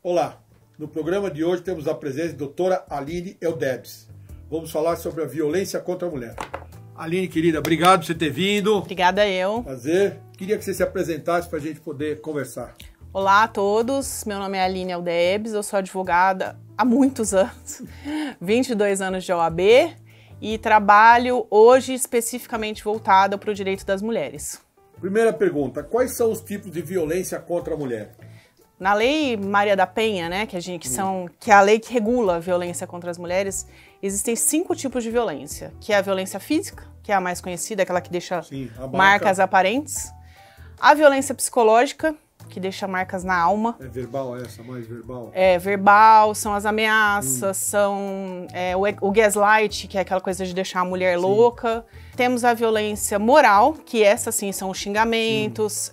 Olá, no programa de hoje temos a presença da doutora Aline Eudebs. Vamos falar sobre a violência contra a mulher. Aline, querida, obrigado por você ter vindo. Obrigada eu. Prazer. Queria que você se apresentasse para a gente poder conversar. Olá a todos, meu nome é Aline Eudebs, eu sou advogada há muitos anos, 22 anos de OAB e trabalho hoje especificamente voltada para o direito das mulheres. Primeira pergunta, quais são os tipos de violência contra a mulher? Na Lei Maria da Penha, né, que é a lei que regula a violência contra as mulheres, existem 5 tipos de violência, que é a violência física, que é a mais conhecida, aquela que deixa marcas aparentes, a violência psicológica, que deixa marcas na alma. É verbal essa, mais verbal? É verbal, são as ameaças, são o gaslight, que é aquela coisa de deixar a mulher louca. Temos a violência moral, que essa sim são os xingamentos,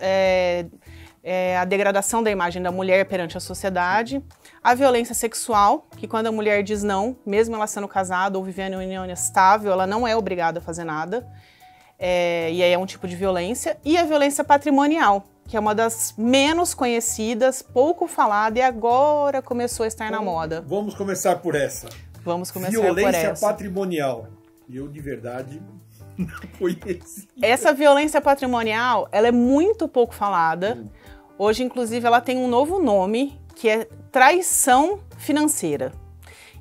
a degradação da imagem da mulher perante a sociedade. A violência sexual, que quando a mulher diz não, mesmo ela sendo casada ou vivendo em uma união estável, ela não é obrigada a fazer nada. E aí é um tipo de violência. E a violência patrimonial, que é uma das menos conhecidas, pouco falada e agora começou a estar na moda. Vamos começar por essa. Vamos começar por essa. Violência patrimonial. Eu, de verdade, não conheci. Essa violência patrimonial, ela é muito pouco falada. Hoje, inclusive, ela tem um novo nome, que é traição financeira.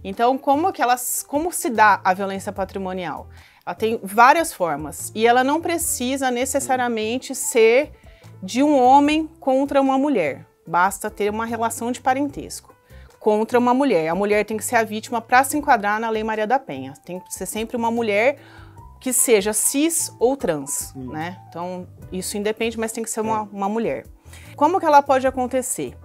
Então, como se dá a violência patrimonial? Ela tem várias formas e ela não precisa necessariamente ser de um homem contra uma mulher. Basta ter uma relação de parentesco contra uma mulher. A mulher tem que ser a vítima para se enquadrar na Lei Maria da Penha. Tem que ser sempre uma mulher que seja cis ou trans, né? Então, isso independe, mas tem que ser uma mulher. Como que ela pode acontecer?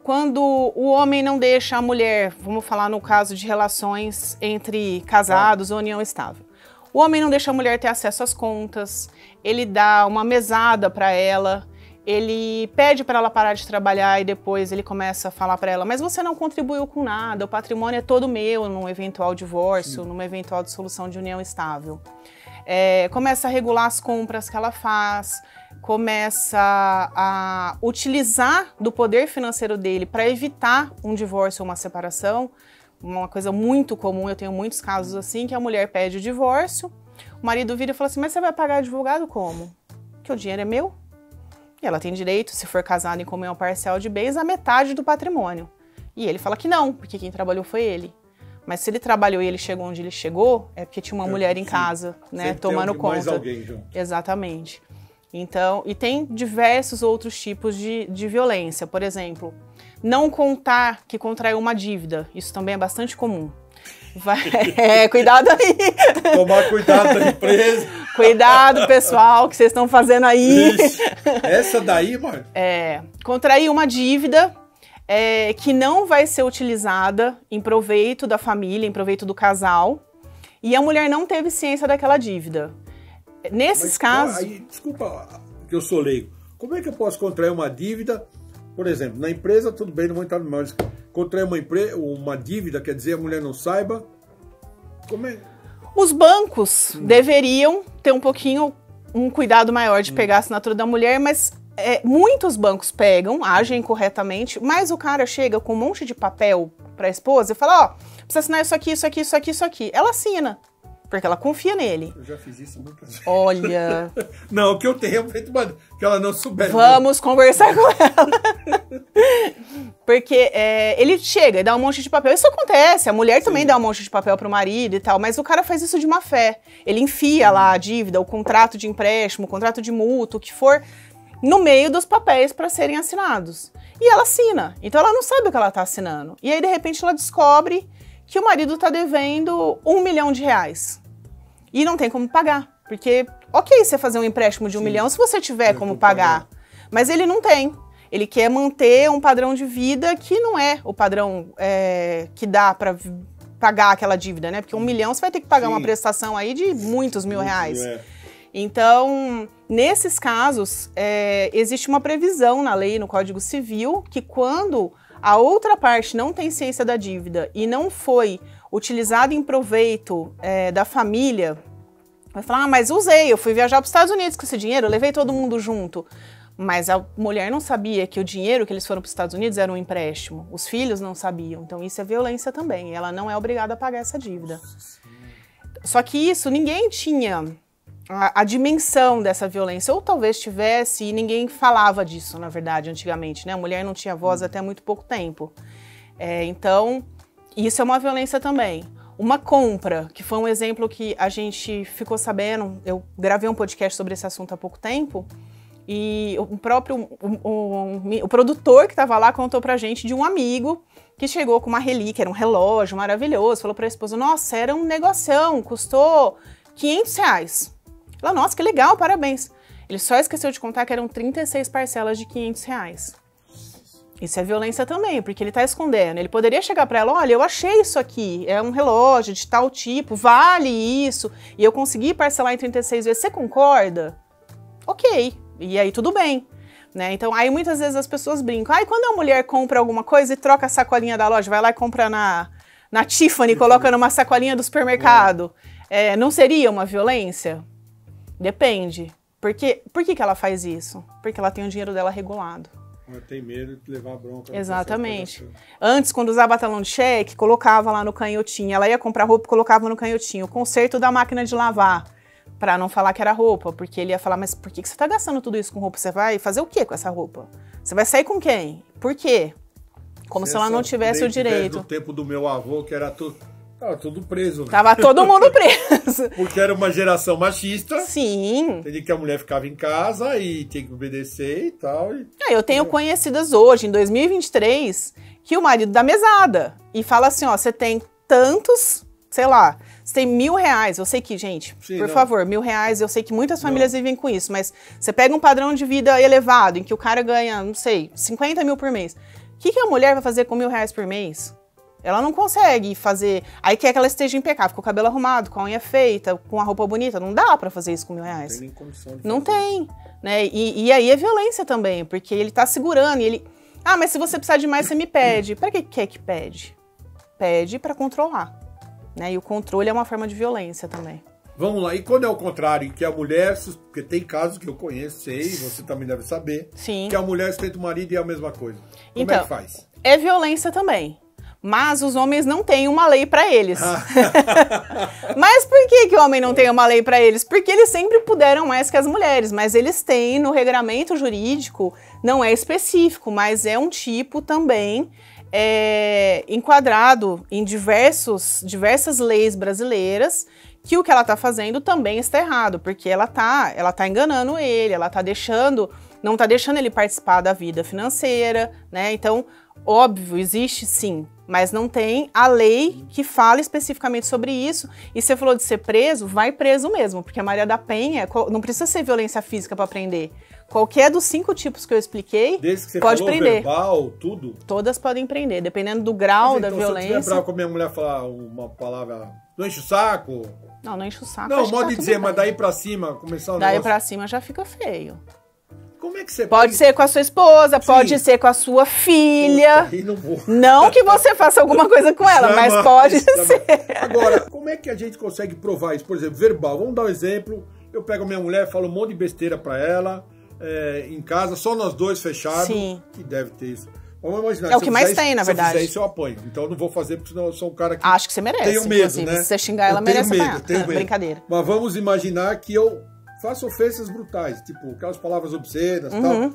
Quando o homem não deixa a mulher, vamos falar no caso de relações entre casados ou união estável. O homem não deixa a mulher ter acesso às contas, ele dá uma mesada para ela, ele pede para ela parar de trabalhar e depois ele começa a falar para ela, mas você não contribuiu com nada, o patrimônio é todo meu num eventual divórcio, numa eventual dissolução de união estável. Começa a regular as compras que ela faz, começa a utilizar do poder financeiro dele para evitar um divórcio ou uma separação. Uma coisa muito comum, eu tenho muitos casos assim, que a mulher pede o divórcio, o marido vira e fala assim, mas você vai pagar advogado como? Que o dinheiro é meu. E ela tem direito, se for casada em comunhão parcial de bens, a metade do patrimônio. E ele fala que não, porque quem trabalhou foi ele. Mas se ele trabalhou e ele chegou onde ele chegou, é porque tinha uma mulher em casa, né, tomando conta. Mais alguém junto. Exatamente. Então, e tem diversos outros tipos de violência. Por exemplo, não contar que contraiu uma dívida. Isso também é bastante comum. Cuidado aí. Tomar cuidado da empresa. Cuidado, pessoal, que vocês estão fazendo aí. Isso. Essa daí, mano. Contrair uma dívida que não vai ser utilizada em proveito da família, em proveito do casal, e a mulher não teve ciência daquela dívida. Nesses casos... Aí, desculpa que eu sou leigo. Como é que eu posso contrair uma dívida? Por exemplo, na empresa, tudo bem, não vou entrar no mais. Contrair uma dívida, quer dizer, a mulher não saiba. Como é? Os bancos deveriam ter um cuidado maior de pegar a assinatura da mulher, mas muitos bancos pegam, agem corretamente, mas o cara chega com um monte de papel para a esposa e fala, precisa assinar isso aqui, isso aqui, isso aqui, isso aqui. Ela assina. Porque ela confia nele. Eu já fiz isso muitas vezes. Olha... Não, o que eu tenho é feito que ela não souber. Vamos conversar com ela. Porque ele chega e dá um monte de papel. Isso acontece, a mulher também dá um monte de papel pro marido e tal, mas o cara faz isso de má fé. Ele enfia lá a dívida, o contrato de empréstimo, o contrato de mútuo, o que for, no meio dos papéis para serem assinados. E ela assina. Então ela não sabe o que ela tá assinando. E aí, de repente, ela descobre que o marido está devendo R$1 milhão e não tem como pagar, porque ok você fazer um empréstimo de 1 milhão se você tiver como pagar, mas ele não tem, ele quer manter um padrão de vida que não é o padrão que dá para pagar aquela dívida, né? Porque 1 milhão você vai ter que pagar uma prestação aí de muitos mil reais. Então, nesses casos, existe uma previsão na lei, no Código Civil, que quando a outra parte não tem ciência da dívida e não foi utilizado em proveito da família, vai falar, mas usei, eu fui viajar para os Estados Unidos com esse dinheiro, eu levei todo mundo junto. Mas a mulher não sabia que o dinheiro que eles foram para os Estados Unidos era um empréstimo. Os filhos não sabiam. Então isso é violência também. Ela não é obrigada a pagar essa dívida. Só que isso, ninguém tinha a dimensão dessa violência. Ou talvez tivesse e ninguém falava disso, na verdade, antigamente, né? A mulher não tinha voz até muito pouco tempo. Então, isso é uma violência também. Uma compra, que foi um exemplo que a gente ficou sabendo, eu gravei um podcast sobre esse assunto há pouco tempo, e o próprio o produtor que estava lá contou pra gente de um amigo que chegou com uma relíquia, era um relógio maravilhoso, falou pra esposa, nossa, era um negoção, custou R$500. Ela, nossa, que legal, parabéns. Ele só esqueceu de contar que eram 36 parcelas de R$500. Isso é violência também, porque ele tá escondendo. Ele poderia chegar pra ela, olha, eu achei isso aqui, é um relógio de tal tipo, vale isso, e eu consegui parcelar em 36 vezes, você concorda? Ok, e aí tudo bem, né? Então, aí muitas vezes as pessoas brincam, quando a mulher compra alguma coisa e troca a sacolinha da loja, vai lá e compra na Tiffany, coloca numa sacolinha do supermercado, não seria uma violência? Depende. Por que ela faz isso? Porque ela tem o dinheiro dela regulado. Ela tem medo de levar bronca. Exatamente. Antes, quando usava talão de cheque, colocava lá no canhotinho. Ela ia comprar roupa e colocava no canhotinho. O conserto da máquina de lavar, para não falar que era roupa. Porque ele ia falar, mas por que você tá gastando tudo isso com roupa? Você vai fazer o quê com essa roupa? Você vai sair com quem? Por quê? Como se ela não tivesse o direito. No tempo do meu avô, que era tudo... Tava tudo preso. Né? Tava todo mundo preso. Porque era uma geração machista. Sim. Entendi que a mulher ficava em casa e tinha que obedecer e tal. Eu tenho conhecidas hoje, em 2023, que o marido dá mesada. E fala assim, ó, você tem tantos, sei lá, você tem R$1.000. Eu sei que, gente, por favor, R$1.000, eu sei que muitas famílias vivem com isso. Mas você pega um padrão de vida elevado, em que o cara ganha, não sei, 50 mil por mês. O que a mulher vai fazer com R$1.000 por mês? Ela não consegue fazer... Aí quer que ela esteja impecável, com o cabelo arrumado, com a unha feita, com a roupa bonita. Não dá pra fazer isso com R$1.000. Não tem nem condição de não fazer. Tem, né? E aí é violência também, porque ele tá segurando e ele... mas se você precisar de mais, você me pede. Pra que quer que pede? Pede pra controlar, né? E o controle é uma forma de violência também. Vamos lá, e quando é o contrário, que a mulher... Porque tem casos que eu conheço, sei, você também deve saber. Sim. Que a mulher sustenta o marido e é a mesma coisa. Como então, é que faz? É violência também. Mas os homens não têm uma lei para eles. Mas por que o homem não tem uma lei para eles? Porque eles sempre puderam mais que as mulheres, mas eles têm no regramento jurídico, não é específico, mas é um tipo também enquadrado em diversas leis brasileiras, que o que ela está fazendo também está errado, porque ela tá enganando ele, ela tá não está deixando ele participar da vida financeira, né? Então, óbvio, existe sim, mas não tem a lei que fala especificamente sobre isso. E você falou de ser preso, vai preso mesmo, porque a Maria da Penha não precisa ser violência física para prender. Qualquer dos 5 tipos que eu expliquei, desde que você pode falou, prender. Verbal, tudo? Todas podem prender, dependendo do grau da então, violência. Se eu estiver bravo com a minha mulher falar uma palavra, não enche o saco? Não enche o saco. Não, modo de dizer, mas daí pra cima, começar o Daí negócio... pra cima já fica feio. Como é que você pode ser com a sua esposa, pode ser com a sua filha. Não que você faça alguma coisa com ela, mas pode ser. Agora, como é que a gente consegue provar isso? Por exemplo, verbal. Vamos dar um exemplo. Eu pego a minha mulher, falo um monte de besteira pra ela, em casa, só nós dois fechados. Sim. Que deve ter isso. Vamos imaginar. É o que mais tem, na verdade. Se eu fizer isso, eu apanho. Então eu não vou fazer, porque senão eu sou um cara que... Acho que você merece. Tenho medo, né? Se você xingar ela, merece apanhar. Tenho medo. Brincadeira. Mas vamos imaginar que eu faço ofensas brutais, tipo aquelas palavras obscenas e tal.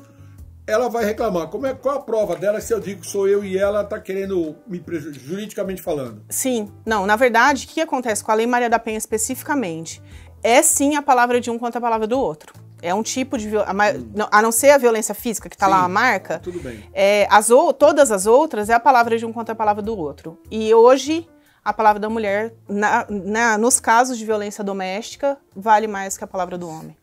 Ela vai reclamar. Qual a prova dela se eu digo que sou eu e ela tá querendo me prejudicar, juridicamente falando? Sim. Não, na verdade, o que acontece com a Lei Maria da Penha especificamente? É sim a palavra de um contra a palavra do outro. É um tipo de violência, a não ser a violência física, que tá lá a marca. Tudo bem. Todas as outras é a palavra de um contra a palavra do outro. E hoje, a palavra da mulher, nos casos de violência doméstica, vale mais que a palavra do homem.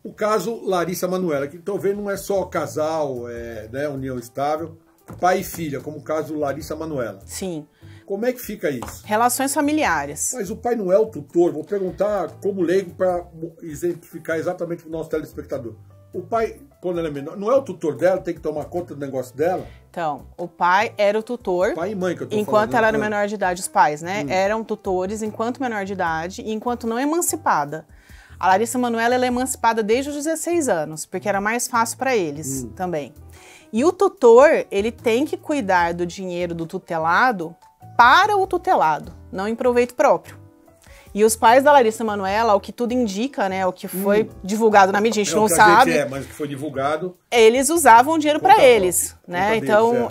O caso Larissa Manoela, que estou vendo não é só casal, né, união estável, pai e filha, como o caso Larissa Manoela. Sim. Como é que fica isso? Relações familiares. Mas o pai não é o tutor. Vou perguntar como leigo para exemplificar exatamente para o nosso telespectador. O pai, quando ela é menor, não é o tutor dela, tem que tomar conta do negócio dela? Então, o pai era o tutor. Pai e mãe que eu tô enquanto falando. Ela era menor de idade, os pais, né? Eram tutores enquanto menor de idade e enquanto não emancipada. A Larissa Manoela ela é emancipada desde os 16 anos, porque era mais fácil para eles também. E o tutor, ele tem que cuidar do dinheiro do tutelado para o tutelado, não em proveito próprio. E os pais da Larissa Manoela, o que tudo indica, né, o que foi divulgado na mídia, a gente não sabe. Mas o que foi divulgado. Eles usavam o dinheiro para eles, né? Então,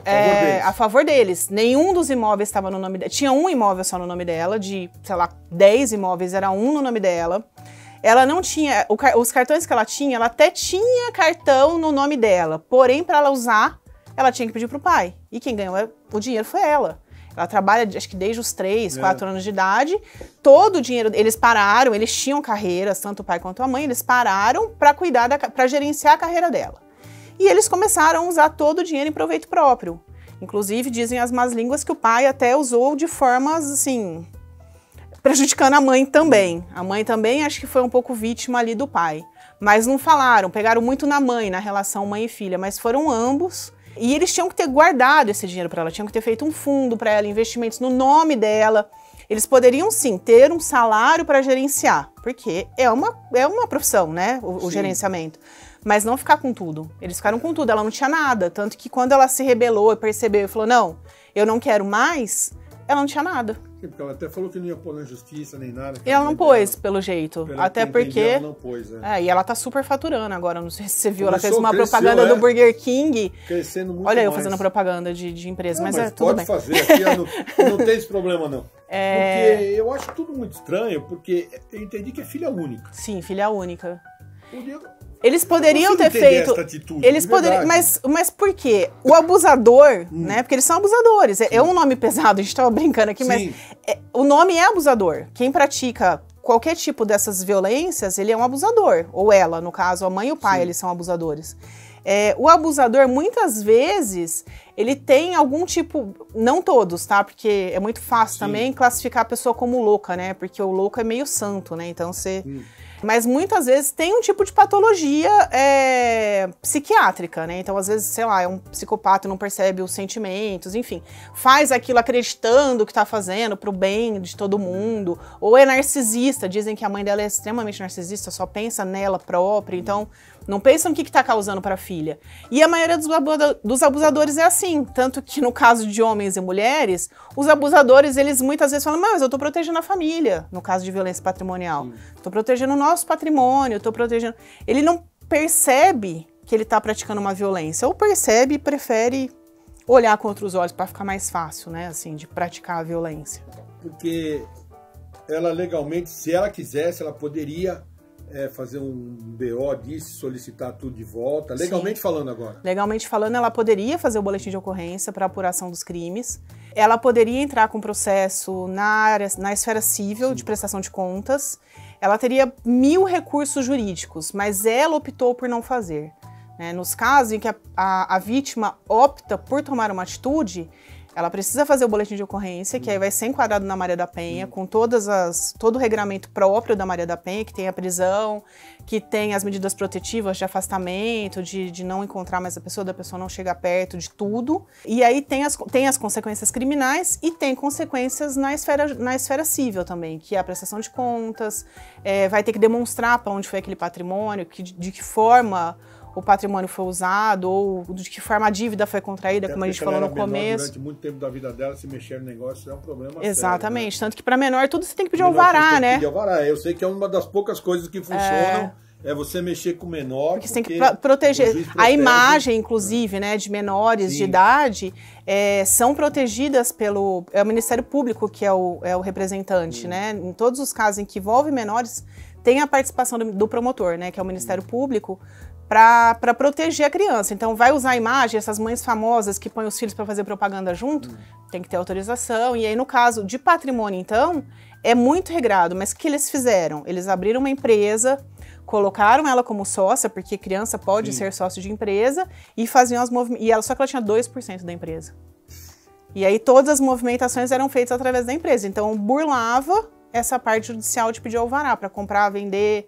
a favor deles. Nenhum dos imóveis estava no nome dela. Tinha um imóvel só no nome dela, de, sei lá, 10 imóveis, era um no nome dela. Ela não tinha, os cartões que ela até tinha cartão no nome dela. Porém, para ela usar, ela tinha que pedir pro pai. E quem ganhou o dinheiro foi ela. Ela trabalha, acho que desde os 3, 4 anos de idade. Todo o dinheiro, eles pararam, eles tinham carreiras, tanto o pai quanto a mãe, eles pararam para cuidar, para gerenciar a carreira dela. E eles começaram a usar todo o dinheiro em proveito próprio. Inclusive, dizem as más línguas que o pai até usou de formas, assim, prejudicando a mãe também. A mãe também acho que foi um pouco vítima ali do pai. Mas não falaram, pegaram muito na mãe, na relação mãe e filha, mas foram ambos. E eles tinham que ter guardado esse dinheiro para ela, tinham que ter feito um fundo para ela, investimentos no nome dela. Eles poderiam, sim, ter um salário para gerenciar, porque é uma profissão, né, o gerenciamento. Mas não ficar com tudo. Eles ficaram com tudo, ela não tinha nada. Tanto que quando ela se rebelou e percebeu e falou, não, eu não quero mais, ela não tinha nada. Sim, porque ela até falou que não ia pôr na justiça nem nada. E ela não pôs, pelo jeito. Até porque... Ela não pôs, e ela tá super faturando agora. Não sei se você viu, ela fez uma propaganda do Burger King. Crescendo muito. Olha eu fazendo propaganda de empresa, mas tudo bem. Pode fazer, aqui não tem esse problema, não. Porque eu acho tudo muito estranho, porque eu entendi que é filha única. Sim, filha única. Eles poderiam ter feito. Atitude, eles poderiam, mas por quê? O abusador, né? Porque eles são abusadores. É um nome pesado, a gente tava brincando aqui, mas o nome é abusador. Quem pratica qualquer tipo dessas violências, ele é um abusador. Ou ela, no caso, a mãe e o pai, eles são abusadores. O abusador, muitas vezes, ele tem algum tipo... Não todos, tá? Porque é muito fácil também classificar a pessoa como louca, né? Porque o louco é meio santo, né? Então você... Mas muitas vezes tem um tipo de patologia psiquiátrica, né? Então, às vezes, sei lá, é um psicopata, não percebe os sentimentos, enfim. Faz aquilo acreditando que tá fazendo pro bem de todo mundo. Ou é narcisista, dizem que a mãe dela é extremamente narcisista, só pensa nela própria, então não pensa no que tá causando pra filha. E a maioria dos abusadores é assim, tanto que no caso de homens e mulheres, os abusadores, eles muitas vezes falam, mas eu tô protegendo a família, no caso de violência patrimonial. Tô protegendo o nosso patrimônio, tô protegendo... Ele não percebe que ele tá praticando uma violência, ou percebe e prefere olhar com outros olhos para ficar mais fácil, né, assim, de praticar a violência. Porque ela legalmente, se ela quisesse, ela poderia fazer um BO disso, solicitar tudo de volta, legalmente falando agora. Legalmente falando, ela poderia fazer o boletim de ocorrência para apuração dos crimes, ela poderia entrar com processo na esfera civil de prestação de contas, ela teria 1000 recursos jurídicos, mas ela optou por não fazer. Nos casos em que a vítima opta por tomar uma atitude, ela precisa fazer o boletim de ocorrência, que aí vai ser enquadrado na Maria da Penha, com todo o regramento próprio da Maria da Penha, que tem a prisão, que tem as medidas protetivas de afastamento, de não encontrar mais a pessoa, da pessoa não chegar perto, de tudo. E aí tem as consequências criminais e tem consequências na esfera civil também, que é a prestação de contas, vai ter que demonstrar para onde foi aquele patrimônio, de que forma o patrimônio foi usado, ou de que forma a dívida foi contraída, como a gente falou no começo. Durante muito tempo da vida dela, se mexer no negócio é um problema Exatamente, sério, né? Tanto que para menor tudo você tem que pedir alvará, né? Pedir alvará. Eu sei que é uma das poucas coisas que funcionam, é você mexer com o menor. Porque você tem que proteger. A imagem, inclusive, né, de menores de idade, são protegidas pelo Ministério Público, que é o representante, né? Em todos os casos em que envolve menores, tem a participação do promotor, né, que é o Ministério Público, para proteger a criança. Então, vai usar a imagem, essas mães famosas que põem os filhos para fazer propaganda junto, tem que ter autorização. E aí, no caso de patrimônio, então, é muito regrado. Mas o que eles fizeram? Eles abriram uma empresa, colocaram ela como sócia, porque criança pode ser sócio de empresa, e faziam as movimentações. Só que ela tinha 2% da empresa. E aí, todas as movimentações eram feitas através da empresa. Então, burlava essa parte judicial de pedir alvará para comprar, vender...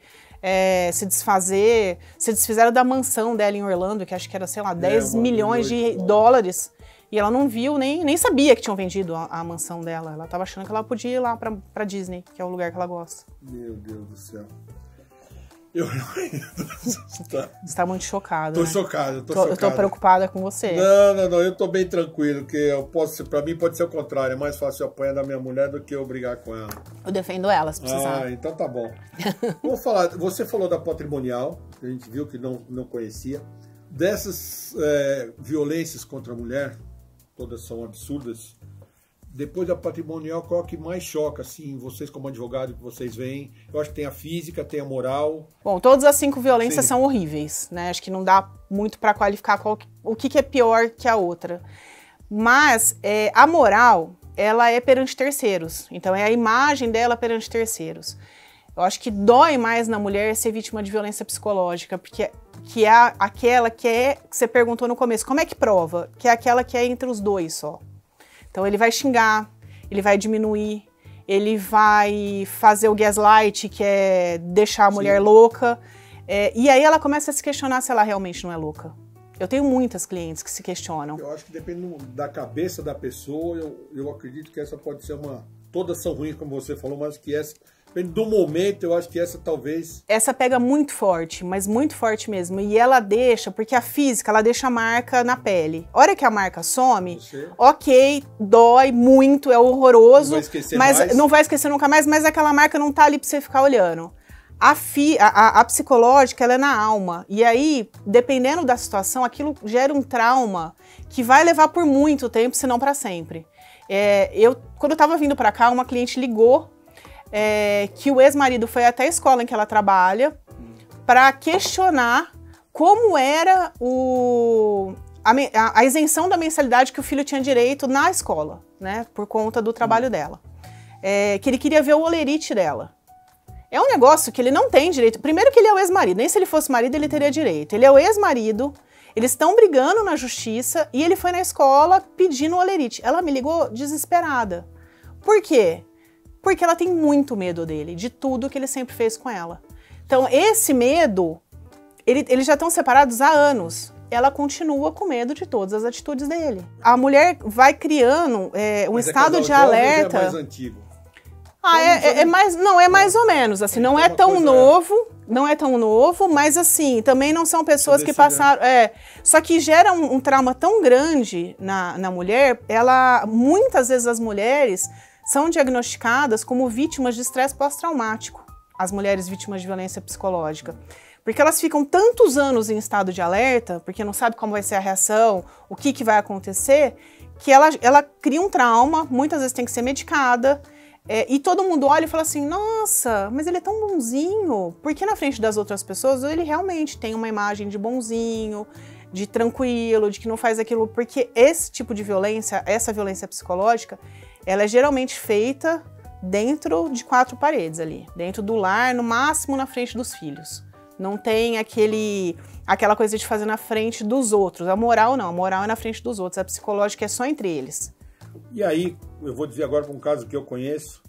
se desfazer, se desfizeram da mansão dela em Orlando, que acho que era, sei lá, 10 milhões de dólares, e ela não viu, nem sabia que tinham vendido a mansão dela, ela tava achando que ela podia ir lá pra Disney, que é o lugar que ela gosta. Meu Deus do céu. Você está muito chocado, Tô né? chocado, Eu tô preocupada com você. Não, eu tô bem tranquilo, porque pra mim pode ser o contrário, é mais fácil eu apanhar da minha mulher do que eu brigar com ela. Eu defendo ela, se precisar. Ah, então tá bom. Vamos falar, você falou da patrimonial, que a gente viu que não conhecia. Dessas violências contra a mulher, todas são absurdas. Depois da patrimonial, qual que mais choca, assim, vocês como advogado, que vocês veem? Eu acho que tem a física, tem a moral. Bom, todas as 5 violências são horríveis, né? Acho que não dá muito para qualificar o que é pior que a outra. Mas a moral, ela é perante terceiros. Então, é a imagem dela perante terceiros. Eu acho que dói mais na mulher ser vítima de violência psicológica, porque que é aquela que você perguntou no começo, como é que prova? Que é aquela que é entre os dois só. Então ele vai xingar, ele vai diminuir, ele vai fazer o gaslight, que é deixar a mulher louca. E aí ela começa a se questionar se ela realmente não é louca. Eu tenho muitas clientes que se questionam. Eu acho que depende da cabeça da pessoa, eu acredito que essa pode ser todas são ruins, como você falou, mas que essa... Depende do momento, eu acho que essa talvez... Essa pega muito forte, mas muito forte mesmo. E ela deixa, porque a física, ela deixa a marca na pele. A hora que a marca some, ok, dói muito, é horroroso. Não vai esquecer mais. Não vai esquecer nunca mais, mas aquela marca não tá ali pra você ficar olhando. A psicológica, ela é na alma. E aí, dependendo da situação, aquilo gera um trauma que vai levar por muito tempo, se não pra sempre. Quando eu tava vindo pra cá, uma cliente ligou que o ex-marido foi até a escola em que ela trabalha para questionar como era a isenção da mensalidade que o filho tinha direito na escola, né, por conta do trabalho dela. Que ele queria ver o holerite dela. É um negócio que ele não tem direito. Primeiro que ele é o ex-marido, nem se ele fosse marido ele teria direito. Ele é o ex-marido, eles estão brigando na justiça e ele foi na escola pedindo o holerite. Ela me ligou desesperada. Por quê? Porque ela tem muito medo dele, de tudo que ele sempre fez com ela. Então, esse medo, eles já estão separados há anos. Ela continua com medo de todas as atitudes dele. A mulher vai criando um estado de alerta. É mais antigo. É mais ou menos, assim, não é tão novo, mas assim, também não são pessoas que passaram... Só que gera um trauma tão grande na mulher, muitas vezes as mulheres são diagnosticadas como vítimas de estresse pós-traumático, as mulheres vítimas de violência psicológica. Porque elas ficam tantos anos em estado de alerta, porque não sabe como vai ser a reação, o que vai acontecer, que ela cria um trauma, muitas vezes tem que ser medicada, e todo mundo olha e fala assim, nossa, mas ele é tão bonzinho, porque na frente das outras pessoas ele realmente tem uma imagem de bonzinho, de tranquilo, de que não faz aquilo, porque esse tipo de violência, essa violência psicológica, ela é geralmente feita dentro de 4 paredes ali, dentro do lar, no máximo na frente dos filhos. Não tem aquela coisa de fazer na frente dos outros. A moral não, a moral é na frente dos outros, a psicológica é só entre eles. E aí, eu vou dizer agora para um caso que eu conheço,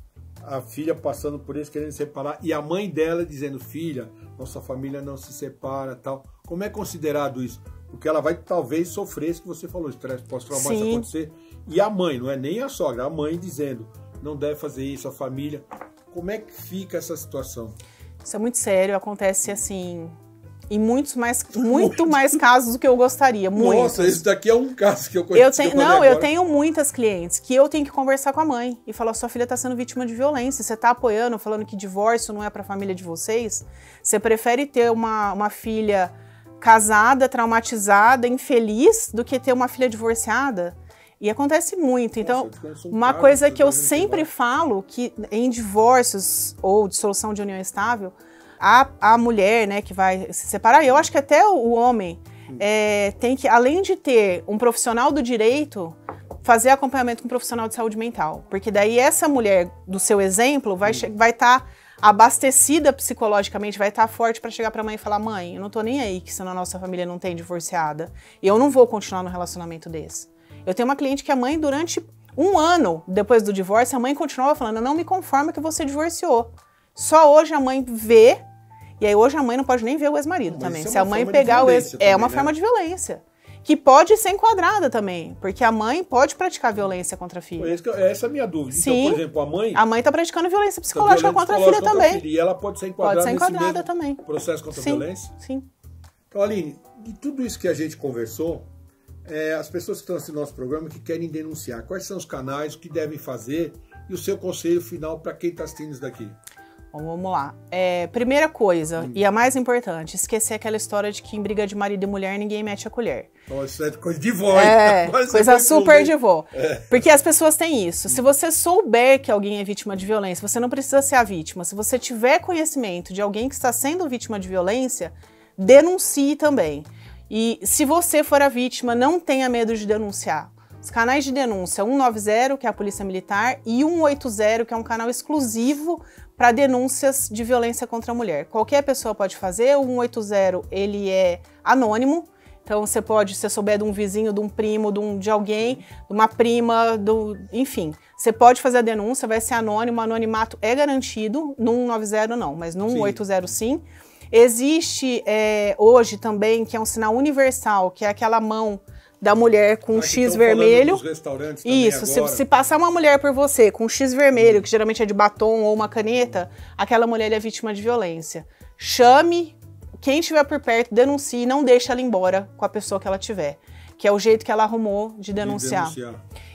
a filha passando por isso, querendo se separar, e a mãe dela dizendo, filha, nossa família não se separa, tal. Como é considerado isso? Porque ela vai talvez sofrer isso que você falou, estresse pós-traumático acontecer. E a mãe, não é nem a sogra, a mãe dizendo, não deve fazer isso, a família. Como é que fica essa situação? Isso é muito sério, acontece assim, em muito mais casos do que eu gostaria. Nossa, esse daqui é um caso que eu conheço. Eu tenho muitas clientes que eu tenho que conversar com a mãe e falar, sua filha está sendo vítima de violência, você está apoiando, falando que divórcio não é para a família de vocês? Você prefere ter uma filha casada, traumatizada, infeliz, do que ter uma filha divorciada? E acontece muito. Então, uma coisa que eu sempre falo, que em divórcios ou dissolução de união estável, a mulher, né, que vai se separar, eu acho que até o homem tem que, além de ter um profissional do direito, fazer acompanhamento com um profissional de saúde mental. Porque daí essa mulher, do seu exemplo, vai estar abastecida psicologicamente, vai estar forte para chegar para a mãe e falar, mãe, eu não tô nem aí que se na nossa família não tem divorciada, e eu não vou continuar no relacionamento desse. Eu tenho uma cliente que a mãe, durante 1 ano depois do divórcio, a mãe continuava falando, eu não me conformo que você divorciou. Só hoje a mãe vê, e aí hoje a mãe não pode nem ver o ex-marido também. Se a mãe pegar o ex... É uma forma de violência. que pode ser enquadrada também, porque a mãe pode praticar violência contra a filha. Essa é a minha dúvida. Sim. Então, por exemplo, a mãe... A mãe está praticando violência psicológica contra a filha também. E ela pode ser enquadrada nesse mesmo também. Processo contra a violência? Sim. Então, Aline, de tudo isso que a gente conversou, as pessoas que estão assistindo nosso programa que querem denunciar, quais são os canais, o que devem fazer e o seu conselho final para quem está assistindo isso daqui? Bom, vamos lá. Primeira coisa, e a mais importante, esquecer aquela história de que em briga de marido e mulher ninguém mete a colher. Isso é coisa de vó, coisa super de vó. Porque as pessoas têm isso. Se você souber que alguém é vítima de violência, você não precisa ser a vítima. Se você tiver conhecimento de alguém que está sendo vítima de violência, denuncie também. E se você for a vítima, não tenha medo de denunciar. Os canais de denúncia 190, que é a Polícia Militar, e 180, que é um canal exclusivo para denúncias de violência contra a mulher. Qualquer pessoa pode fazer, o 180 ele é anônimo, então você pode, se você souber de um vizinho, de um primo, de alguém, de uma prima, enfim, você pode fazer a denúncia, vai ser anônimo, o anonimato é garantido, no 190 não, mas no 180 sim. Existe hoje também, que é um sinal universal, que é aquela mão da mulher com um X vermelho. Isso, se passar uma mulher por você com um X vermelho, que geralmente é de batom ou uma caneta, aquela mulher é vítima de violência. Chame quem estiver por perto, denuncie e não deixe ela embora com a pessoa que ela tiver, que é o jeito que ela arrumou de denunciar.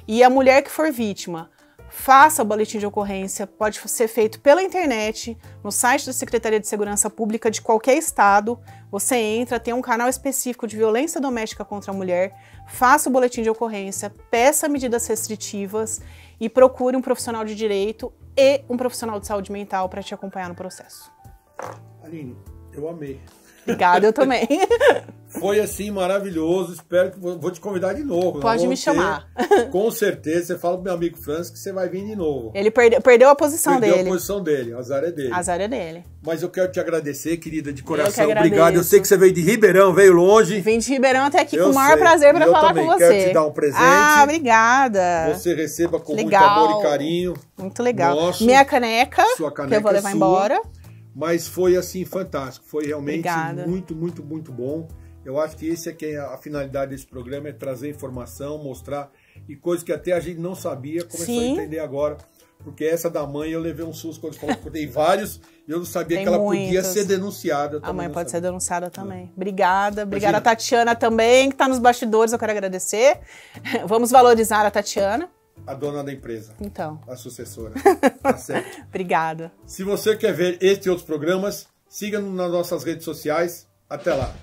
E a mulher que for vítima, faça o boletim de ocorrência, pode ser feito pela internet, no site da Secretaria de Segurança Pública de qualquer estado. Você entra, tem um canal específico de violência doméstica contra a mulher, faça o boletim de ocorrência, peça medidas restritivas e procure um profissional de direito e um profissional de saúde mental para te acompanhar no processo. Aline, eu amei. Obrigada, eu também. Foi assim, maravilhoso. Espero que vou te convidar de novo. Pode me chamar. Com certeza. Você fala pro meu amigo Francis que você vai vir de novo. Ele perdeu a posição dele. Perdeu a posição dele. O azar é dele. Azar é dele. Mas eu quero te agradecer, querida, de coração. Obrigado. Eu sei que você veio de Ribeirão, veio longe. Vim de Ribeirão até aqui com o maior prazer para falar com você. Quero te dar um presente. Obrigada. Você receba com muito amor e carinho. Muito legal. Minha caneca, sua caneca que eu vou levar embora. Mas foi assim, fantástico. Foi realmente Obrigada. muito, muito, muito bom. Eu acho que esse é que é a finalidade desse programa, é trazer informação, mostrar, e coisas que até a gente não sabia, começou a entender agora. Porque essa da mãe eu levei um susto quando falou que tem vários, e eu não sabia que ela podia ser denunciada. A mãe pode ser denunciada também. Obrigada. Obrigada a Tatiana também, que está nos bastidores, eu quero agradecer. Vamos valorizar a Tatiana. A dona da empresa. Então. A sucessora. Tá certo. Obrigada. Se você quer ver este e outros programas, siga-nos nas nossas redes sociais. Até lá.